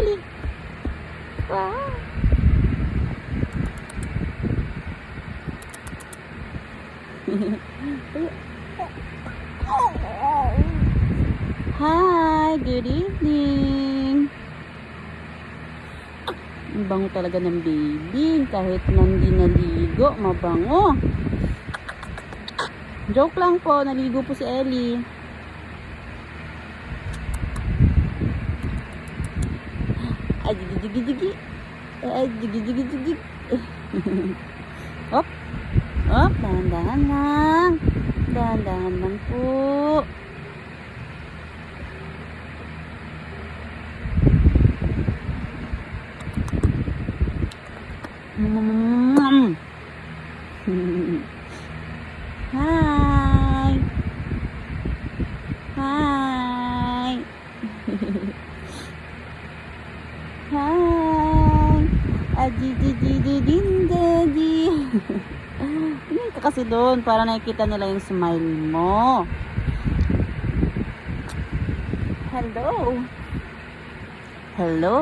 Ellie. Wow. Hi, good evening. Ang bango talaga ng baby. Kahit hindi naligo, mabango. Joke lang po, naligo po si Ellie. Ay, digi-digi-digi. Ay, digi-digi-digi. Hop. Hop, dahan-dahan lang. Dahan-dahan lang po. Hi. Hi. Hi. Adididididindadi. Tingin ka kasi doon para nakikita nila yung smile mo. Hello. Hello.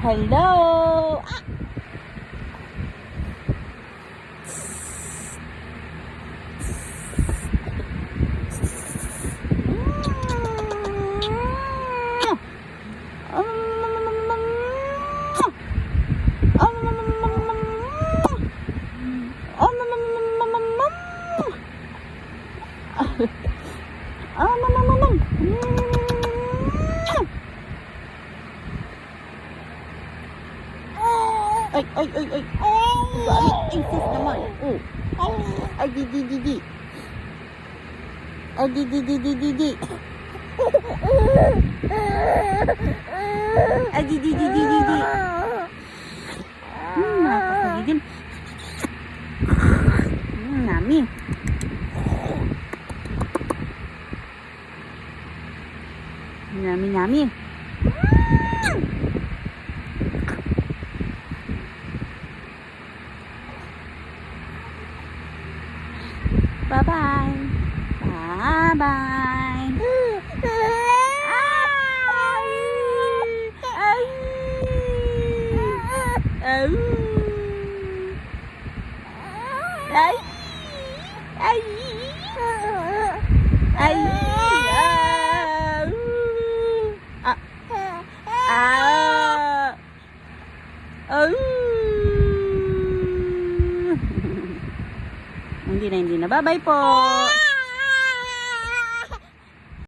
Hello. Ah! Ay, ay, ay, ay. Balik, ay, sis naman. Oh. Ay, di, di, di, di. Ay, di, di, di, di, di, di. Ay, di, di, di, di, di, di. Nakakagigil. Nami. Nami, nami. Bye-bye. Bye-bye. Ay. Ay. Ay. Hindi na. Bye-bye po.